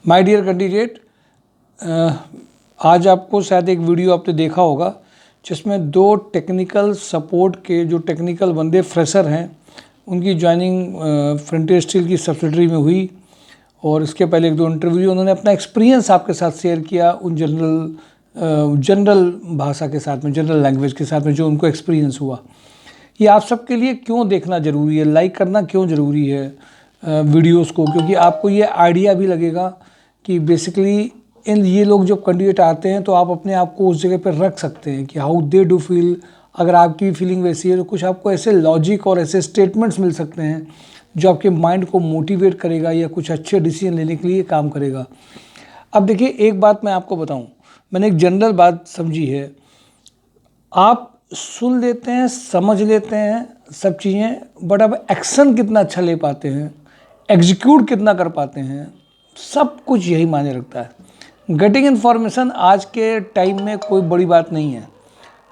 My dear candidate, आज आपको शायद एक वीडियो आपने देखा होगा जिसमें दो टेक्निकल सपोर्ट के जो टेक्निकल बंदे फ्रेशर हैं उनकी ज्वाइनिंग फ्रंटियर स्टील की सब्सिडरी में हुई। और इसके पहले एक दो इंटरव्यू उन्होंने अपना एक्सपीरियंस आपके साथ शेयर किया उन जनरल भाषा के साथ में, जनरल लैंग्वेज के साथ में जो उनको एक्सपीरियंस हुआ। ये आप सबके लिए क्यों देखना ज़रूरी है, लाइक करना क्यों ज़रूरी है वीडियोस को, क्योंकि आपको ये आइडिया भी लगेगा कि बेसिकली इन ये लोग जब कैंडिडेट आते हैं तो आप अपने आप को उस जगह पर रख सकते हैं कि हाउ दे डू फील। अगर आपकी फीलिंग वैसी है तो कुछ आपको ऐसे लॉजिक और ऐसे स्टेटमेंट्स मिल सकते हैं जो आपके माइंड को मोटिवेट करेगा या कुछ अच्छे डिसीजन लेने के लिए काम करेगा। अब देखिए, एक बात मैं आपको बताऊं, मैंने एक जनरल बात समझी है। आप सुन लेते हैं, समझ लेते हैं सब चीज़ें, बट अब एक्शन कितना अच्छा ले पाते हैं, एग्जीक्यूट कितना कर पाते हैं, सब कुछ यही मायने रखता है। गेटिंग इन्फॉर्मेशन आज के टाइम में कोई बड़ी बात नहीं है,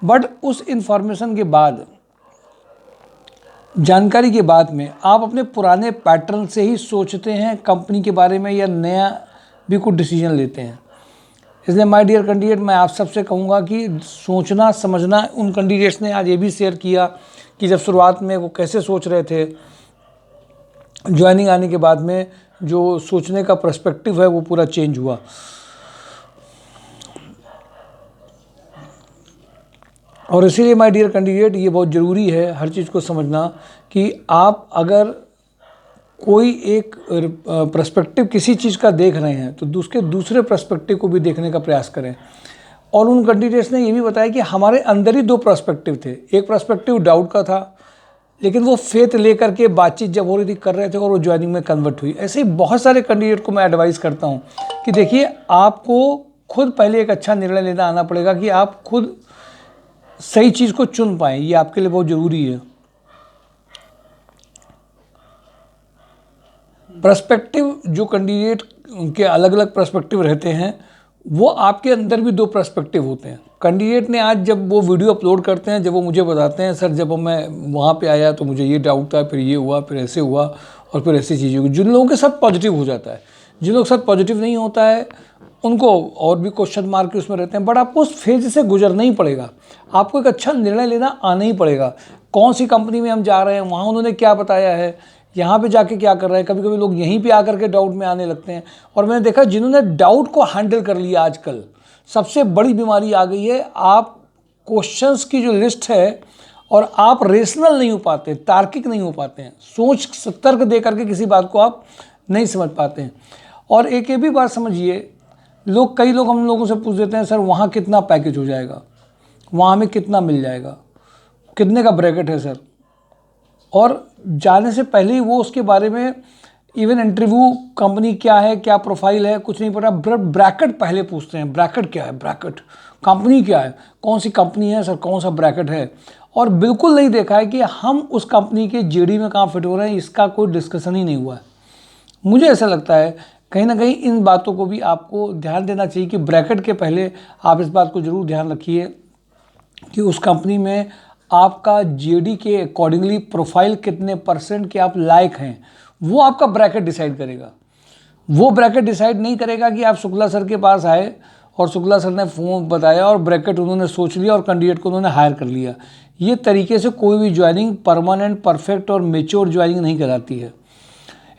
बट उस इन्फॉर्मेशन के बाद, जानकारी के बाद में आप अपने पुराने पैटर्न से ही सोचते हैं कंपनी के बारे में या नया भी कुछ डिसीजन लेते हैं। इसलिए माय डियर कैंडिडेट, मैं आप सबसे कहूँगा कि सोचना समझना। उन कैंडिडेट्स ने आज ये भी शेयर किया कि जब शुरुआत में वो कैसे सोच रहे थे, ज्वाइनिंग आने के बाद में जो सोचने का पर्सपेक्टिव है वो पूरा चेंज हुआ। और इसीलिए माय डियर कैंडिडेट, ये बहुत ज़रूरी है हर चीज़ को समझना कि आप अगर कोई एक पर्सपेक्टिव किसी चीज़ का देख रहे हैं तो उसके दूसरे पर्सपेक्टिव को भी देखने का प्रयास करें। और उन कैंडिडेट्स ने ये भी बताया कि हमारे अंदर ही दो पर्सपेक्टिव थे। एक पर्सपेक्टिव डाउट का था, लेकिन वो फेथ लेकर के बातचीत जब हो रही थी कर रहे थे और वो ज्वाइनिंग में कन्वर्ट हुई। ऐसे ही बहुत सारे कैंडिडेट को मैं एडवाइस करता हूँ कि देखिए, आपको खुद पहले एक अच्छा निर्णय लेना आना पड़ेगा कि आप खुद सही चीज़ को चुन पाएँ। ये आपके लिए बहुत ज़रूरी है। पर्सपेक्टिव जो कैंडिडेट के अलग अलग पर्सपेक्टिव रहते हैं, वो आपके अंदर भी दो पर्सपेक्टिव होते हैं। कैंडिडेट ने आज जब वो वीडियो अपलोड करते हैं, जब वो मुझे बताते हैं सर जब मैं वहाँ पे आया तो मुझे ये डाउट था, फिर ये हुआ, फिर ऐसे हुआ और फिर ऐसी चीज़ें हुई। जिन लोगों के साथ पॉजिटिव हो जाता है, जिन लोगों के साथ पॉजिटिव नहीं होता है उनको और भी क्वेश्चन मार्क के उसमें रहते हैं। बट आपको उस फेज से गुजरना ही पड़ेगा, आपको एक अच्छा निर्णय लेना आना ही पड़ेगा। कौन सी कंपनी में हम जा रहे हैं, वहाँ उन्होंने क्या बताया है, यहाँ पे जाके क्या कर रहे हैं। कभी कभी लोग यहीं पे आकर के डाउट में आने लगते हैं। और मैंने देखा जिन्होंने डाउट को हैंडल कर लिया, आजकल सबसे बड़ी बीमारी आ गई है। आप क्वेश्चंस की जो लिस्ट है और आप रेशनल नहीं हो पाते, तार्किक नहीं हो पाते हैं, सोच तर्क दे करके किसी बात को आप नहीं समझ पाते हैं। और एक ये भी बात समझिए, कई लोग हम लोगों से पूछ देते हैं सर वहाँ कितना पैकेज हो जाएगा, वहाँ हमें कितना मिल जाएगा, कितने का ब्रैकेट है सर। और जाने से पहले ही वो उसके बारे में इवन इंटरव्यू, कंपनी क्या है, क्या प्रोफाइल है, कुछ नहीं पता। ब्रैकेट पहले पूछते हैं, ब्रैकेट क्या है, ब्रैकेट कंपनी क्या है, कौन सी कंपनी है सर, कौन सा ब्रैकेट है। और बिल्कुल नहीं देखा है कि हम उस कंपनी के जेडी में कहाँ फिट हो रहे हैं, इसका कोई डिस्कशन ही नहीं हुआ है। मुझे ऐसा लगता है कहीं ना कहीं इन बातों को भी आपको ध्यान देना चाहिए कि ब्रैकेट के पहले आप इस बात को ज़रूर ध्यान रखिए कि उस कंपनी में आपका जेडी के अकॉर्डिंगली प्रोफाइल कितने % के आप लायक हैं, वो आपका ब्रैकेट डिसाइड करेगा। वो ब्रैकेट डिसाइड नहीं करेगा कि आप शुक्ला सर के पास आए और शुक्ला सर ने फोन बताया और ब्रैकेट उन्होंने सोच लिया और कैंडिडेट को उन्होंने हायर कर लिया। ये तरीके से कोई भी ज्वाइनिंग परमानेंट, परफेक्ट और मेच्योर ज्वाइनिंग नहीं कराती है।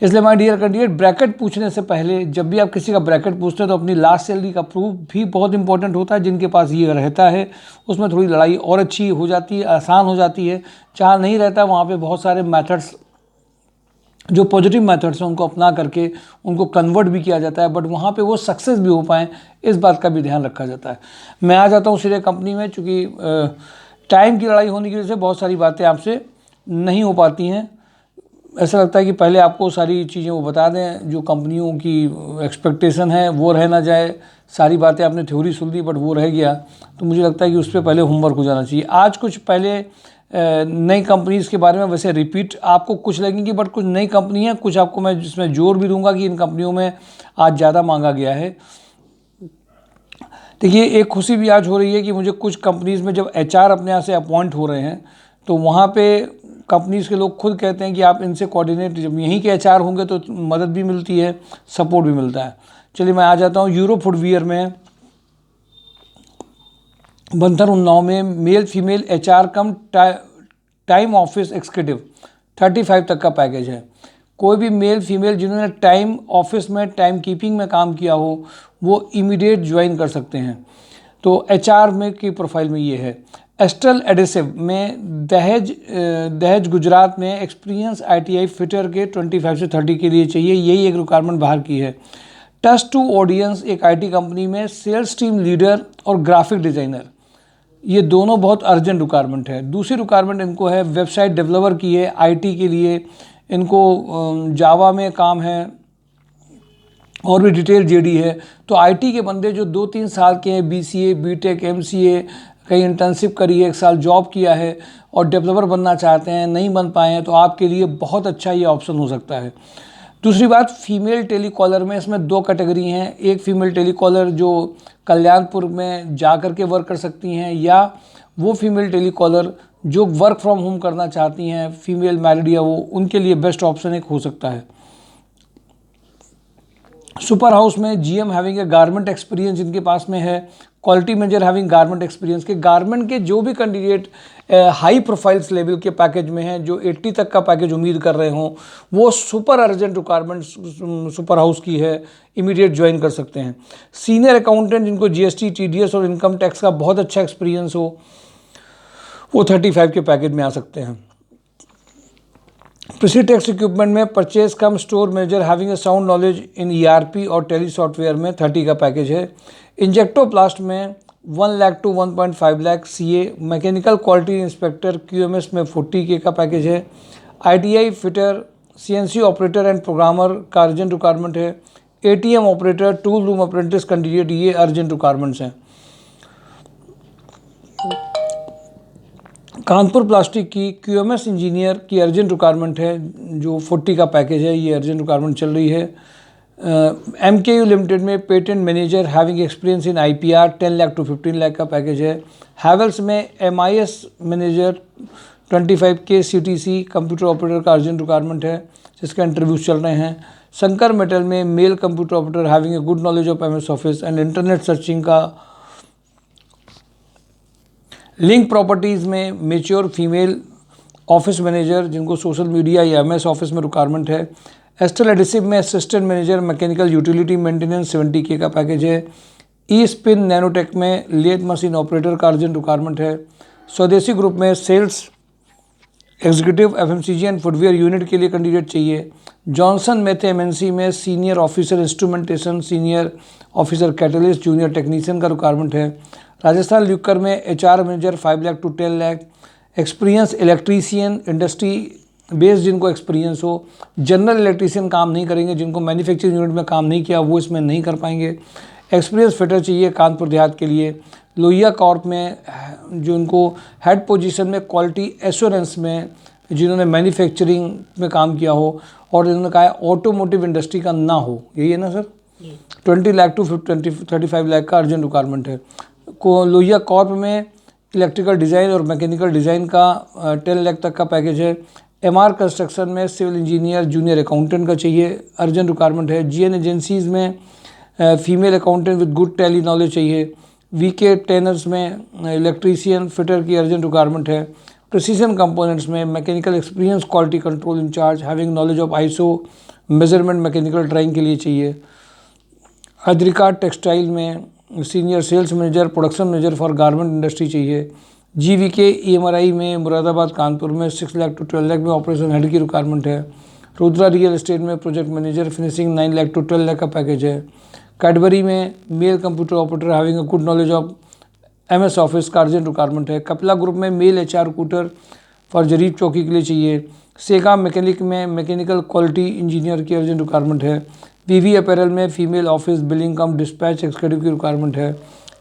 इसलिए माय डियर कैंडिडेट, ब्रैकेट पूछने से पहले जब भी आप किसी का ब्रैकेट पूछते हैं तो अपनी लास्ट सैलरी का प्रूफ भी बहुत इंपॉर्टेंट होता है। जिनके पास ये रहता है उसमें थोड़ी लड़ाई और अच्छी हो जाती है, आसान हो जाती है। जहाँ नहीं रहता वहाँ पे बहुत सारे मेथड्स, जो पॉजिटिव मेथड्स हैं, उनको अपना करके उनको कन्वर्ट भी किया जाता है, बट वहाँ पे वो सक्सेस भी हो पाएँ, इस बात का भी ध्यान रखा जाता है। मैं आ जाता हूँ सीधे कंपनी में, चूँकि टाइम की लड़ाई होने की वजह से बहुत सारी बातें आपसे नहीं हो पाती हैं। ऐसा लगता है कि पहले आपको सारी चीज़ें वो बता दें, जो कंपनियों की एक्सपेक्टेशन है वो रह ना जाए। सारी बातें आपने थ्योरी सुन ली बट वो रह गया, तो मुझे लगता है कि उस पर पहले होमवर्क हो जाना चाहिए। आज कुछ पहले नई कंपनीज़ के बारे में वैसे रिपीट आपको कुछ लगेंगी, बट कुछ नई कंपनी है, कुछ आपको मैं जिसमें जोर भी दूंगा कि इन कंपनियों में आज ज़्यादा मांगा गया है। देखिए, एक खुशी भी आज हो रही है कि मुझे कुछ कंपनीज़ में जब HR अपने यहाँ से अपॉइंट हो रहे हैं तो वहाँ पे कंपनीज़ के लोग खुद कहते हैं कि आप इनसे कोऑर्डिनेट, जब यहीं के एचआर होंगे तो मदद भी मिलती है, सपोर्ट भी मिलता है। चलिए मैं आ जाता हूँ यूरो फुटवियर में। बंथर उन्नाव में मेल फीमेल एचआर कम टाइम ऑफिस एग्जीक्यूटिव 35 तक का पैकेज है। कोई भी मेल फीमेल जिन्होंने टाइम ऑफिस में टाइम कीपिंग में काम किया हो वो इमीडिएट ज्वाइन कर सकते हैं। तो एचआर में की प्रोफाइल में ये है। एस्ट्रल एडिसिव में दहेज गुजरात में एक्सपीरियंस आईटीआई फिटर के 25 से 30 के लिए चाहिए, यही एक रिक्वायरमेंट बाहर की है। टच टू ऑडियंस एक आईटी कंपनी में सेल्स टीम लीडर और ग्राफिक डिज़ाइनर, ये दोनों बहुत अर्जेंट रिक्वायरमेंट है। दूसरी रिक्वायरमेंट इनको है वेबसाइट डेवलपर की है आईटी के लिए, इनको जावा में काम है और भी डिटेल जेडी है। तो आईटी के बंदे जो 2-3 साल के हैं, बीसीए बीटेक एमसीए कहीं इंटर्नशिप करी है, 1 साल जॉब किया है और डेवलपर बनना चाहते हैं, नहीं बन पाए हैं, तो आपके लिए बहुत अच्छा ये ऑप्शन हो सकता है। दूसरी बात, फीमेल टेलीकॉलर में इसमें 2 कैटेगरी हैं। एक फीमेल टेलीकॉलर जो कल्याणपुर में जा कर के वर्क कर सकती हैं, या वो फीमेल टेलीकॉलर जो वर्क फ्रॉम होम करना चाहती हैं, फीमेल मैरिड या वो, उनके लिए बेस्ट ऑप्शन एक हो सकता है। सुपर हाउस में GM having a garment experience जिनके पास में है, quality manager having garment experience के गारमेंट के जो भी कैंडिडेट हाई प्रोफाइल्स लेवल के पैकेज में हैं, जो 80 तक का पैकेज उम्मीद कर रहे हों, वो super urgent requirement super house की है, इमीडिएट ज्वाइन कर सकते हैं। सीनियर अकाउंटेंट जिनको जीएसटी टीडीएस और इनकम टैक्स का बहुत अच्छा एक्सपीरियंस हो, वो 35 के पैकेज में आ सकते हैं। प्रीसी टैक्स इक्विपमेंट में purchase cum store manager having a sound knowledge in ERP और टेली सॉफ्टवेयर में 30 का पैकेज है। इंजेक्टोप्लास्ट में 1 lakh to 1.5 lakh CA, mechanical quality inspector QMS में 40K का पैकेज है। ITI fitter, CNC operator and programmer का अर्जेंट रिक्वायरमेंट है। ATM operator, tool room apprentice candidate, ये अर्जेंट रिक्वायरमेंट्स हैं। कानपुर प्लास्टिक की क्यूएमएस इंजीनियर की अर्जेंट रिक्वायरमेंट है, जो 40 का पैकेज है, ये अर्जेंट रिक्वायरमेंट चल रही है। एमकेयू लिमिटेड में patent manager having experience in IPR 10 lakh to 15 lakh का पैकेज है। हैवेल्स में MIS manager 25K CTC computer operator का अर्जेंट रिक्वायरमेंट है, जिसका इंटरव्यूज चल रहे हैं। शंकर मेटल में male computer operator having a good knowledge of MS office and internet searching का। लिंक प्रॉपर्टीज़ में मेच्योर फीमेल ऑफिस मैनेजर जिनको सोशल मीडिया या एमएस ऑफिस में रिक्वायरमेंट है। एस्ट्रल एडिसिव में assistant manager mechanical utility maintenance 70K का package है। E spin nanotech में लेथ मशीन ऑपरेटर का अर्जेंट रिक्वायरमेंट है। स्वदेशी ग्रुप में sales executive FMCG and footwear unit के लिए कैंडिडेट चाहिए। जॉनसन मेथे एमएनसी में senior officer instrumentation, senior officer catalyst, junior technician का रिक्वायरमेंट है। राजस्थान ल्यूकर में HR manager 5 lakh to 10 lakh. Experience electrician, industry based जिनको एक्सपीरियंस हो। जनरल इलेक्ट्रीशियन काम नहीं करेंगे, जिनको मैन्युफैक्चरिंग यूनिट में काम नहीं किया वो इसमें नहीं कर पाएंगे। एक्सपीरियंस फिटर चाहिए कानपुर देहात के लिए। लोहिया कॉर्प में जो इनको हेड पोजीशन में क्वालिटी एश्योरेंस में जिन्होंने मैन्युफैक्चरिंग में काम किया हो और इन्होंने कहा है ऑटोमोटिव इंडस्ट्री का ना हो, यही है ना सर। 20 लाख टू 35 लाख का अर्जेंट रिक्वायरमेंट है। लोहिया कॉर्प में इलेक्ट्रिकल डिज़ाइन और मैकेनिकल डिज़ाइन का 10 लाख तक का पैकेज है। एमआर कंस्ट्रक्शन में सिविल इंजीनियर, जूनियर अकाउंटेंट का चाहिए, अर्जेंट रिक्वायरमेंट है। जीएन एजेंसीज़ में female accountant with good Tally knowledge चाहिए। वीके टेनर्स में इलेक्ट्रीशियन फिटर की अर्जेंट रिक्वायरमेंट है। प्रिसीजन कंपोनेंट्स में mechanical experience quality control in-charge having knowledge of ISO measurement mechanical drawing के लिए चाहिए। अद्रिका टेक्सटाइल में senior sales manager, production manager for garment industry चाहिए। जीवीके ईएमआरआई में मुरादाबाद कानपुर में 6 लाख टू 12 लाख में ऑपरेशन हेड की रिक्वायरमेंट है। रुद्रा रियल एस्टेट में project manager finishing 9 lakh to 12 lakh का पैकेज है। कैडबरी में male computer operator having a good knowledge of MS office का अर्जेंट रिक्वायरमेंट है। कपिला ग्रुप में male HR recruiter for Jarib Chowki के लिए चाहिए। सेगा मैकेनिक में मैकेनिकल क्वालिटी इंजीनियर की अर्जेंट रिक्वायरमेंट है। वीवी अपैरल में female office billing cum dispatch executive की रिक्वायरमेंट है।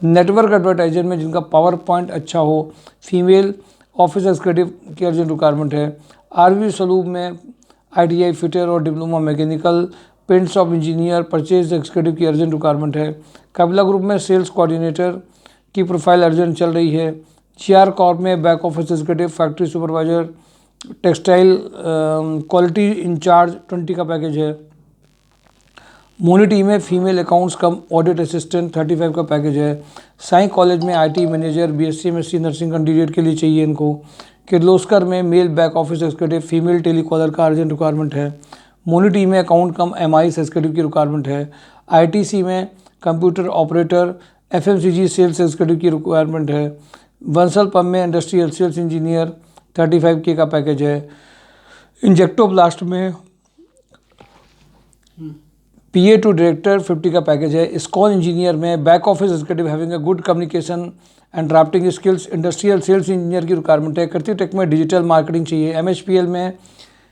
नेटवर्क एडवर्टाइजर में जिनका पावर पॉइंट अच्छा हो, फीमेल ऑफिस एक्जीक्यूटिव की अर्जेंट रिक्वायरमेंट है। आरवी सलूब में आईटीआई फिटर और diploma mechanical paint shop engineer purchase executive की अर्जेंट रिक्वायरमेंट है। कपिला ग्रुप में सेल्स कोऑर्डिनेटर की प्रोफाइल अर्जेंट चल रही है। जीआर कॉर्प में back office executive, factory supervisor, textile quality in-charge 20 का पैकेज है। मोनी टीम में female accounts cum audit assistant 35 का पैकेज है। साई कॉलेज में IT manager BSc MSc nursing candidate के लिए चाहिए इनको। किर्लोस्कर में male back office executive female telecaller का अर्जेंट रिक्वायरमेंट है। मोनी टीम में अकाउंट कम एमआईएस एग्जीक्यूटिव की रिक्वायरमेंट है। आईटीसी में computer operator FMCG sales executive की रिक्वायरमेंट है। बंसल पंप में इंडस्ट्रियल सेल्स इंजीनियर 35K का पैकेज है। इंजेक्टो ब्लास्ट में PA टू डायरेक्टर 50 का पैकेज है। इस्कॉन इंजीनियर में back office executive having a good communication and drafting skills industrial sales engineer की रिक्वायरमेंट है। कृति टेक में डिजिटल मार्केटिंग चाहिए। MHPL में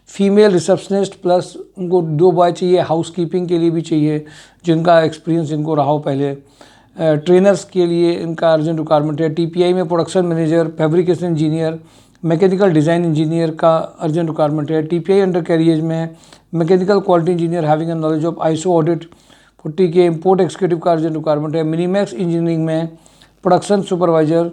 फीमेल रिसेप्शनिस्ट प्लस उनको 2 बॉय चाहिए, हाउस कीपिंग के लिए भी चाहिए जिनका एक्सपीरियंस इनको रहा हो पहले। ट्रेनर्स के लिए इनका अर्जेंट रिक्वायरमेंट है। TPI में production manager fabrication engineer mechanical design engineer का अर्जेंट रिक्वायरमेंट है। TPI अंडर कैरियज में mechanical quality engineer having a knowledge of ISO audit 40K import executive का अर्जेंट रिक्वायरमेंट है। मिनीमैक्स इंजीनियरिंग में production supervisor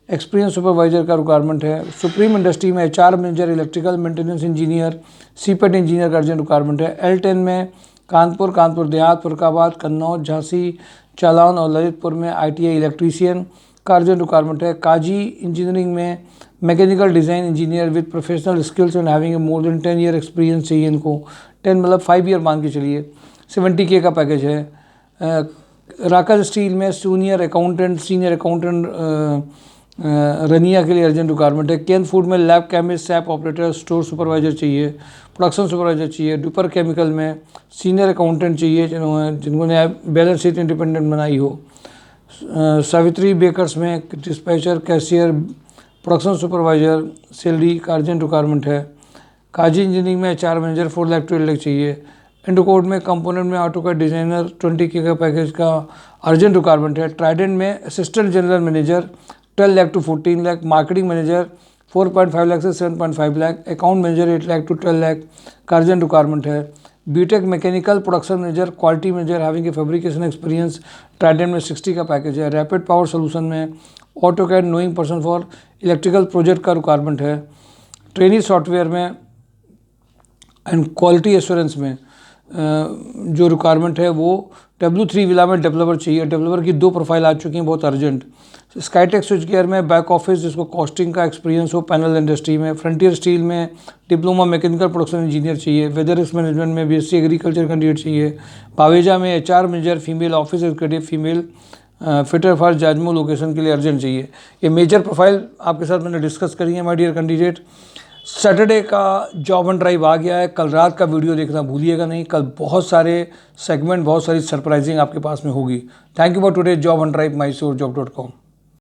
experience supervisor का requirement है। Supreme industry में HR manager electrical maintenance engineer CIPET engineer का urgent requirement है। L10 में कानपुर देहात फरुखाबाद कन्नौज झांसी चालान और ललितपुर में ITI इलेक्ट्रीशियन का अर्जेंट रिक्वायरमेंट है। काजी इंजीनियरिंग में mechanical design engineer with professional skills and having more than 10 year experience चाहिए इनको। 10 मतलब 5 ईयर मान के चलिए। 70K का पैकेज है। राकस स्टील में सीनियर अकाउंटेंट रनिया के लिए अर्जेंट रिक्वायरमेंट है। केन फूड में lab chemist SAP operator store supervisor चाहिए, प्रोडक्शन सुपरवाइजर चाहिए। डुपर केमिकल में सीनियर अकाउंटेंट चाहिए जिन्होंने बैलेंस शीट इंडिपेंडेंट बनाई हो। सावित्री बेकर्स में dispatcher cashier production supervisor salary का अर्जेंट रिक्वायरमेंट है। काजी इंजीनियरिंग में HR मैनेजर 4 लाख 12 लाख चाहिए। इंडोकोड में कंपोनेंट में ऑटो का डिज़ाइनर 20K का पैकेज का अर्जेंट रिक्वायरमेंट है। ट्राइडेंट में assistant general manager 12 lakh to 14 lakh. Marketing manager 4.5 lakh से 7.5 lakh. Account manager 8 lakh to 12 lakh का अर्जेंट रिक्वायरमेंट है। BTech mechanical production manager quality manager having a fabrication experience Trident में 60 का पैकेज है। रैपिड पावर सोल्यूशन में AutoCAD knowing person for electrical project का requirement है। Trainee software में एंड क्वालिटी एश्योरेंस में जो रिक्वायरमेंट है वो W3 विला में डेवलपर चाहिए। डेवलपर की 2 प्रोफाइल आ चुकी हैं बहुत अर्जेंट। स्काईटेक स्विच गियर में बैक ऑफिस जिसको कॉस्टिंग का एक्सपीरियंस हो पैनल इंडस्ट्री में। फ्रंटियर स्टील में डिप्लोमा मैकेनिकल प्रोडक्शन इंजीनियर चाहिए। वेदर रिस्क मैनेजमेंट में BSc एग्रीकल्चर कैंडिडेट चाहिए। पावेजा में HR manager female office executive female fitter for जाजमो लोकेशन के लिए अर्जेंट चाहिए। ये मेजर प्रोफाइल आपके साथ मैंने डिस्कस करी है माय डियर कैंडिडेट। सैटरडे का जॉब एंड ड्राइव आ गया है। कल रात का वीडियो देखना भूलिएगा नहीं। कल बहुत सारे सेगमेंट बहुत सारी सरप्राइजिंग आपके पास में होगी। Thank you for today job and drive mysore job.com।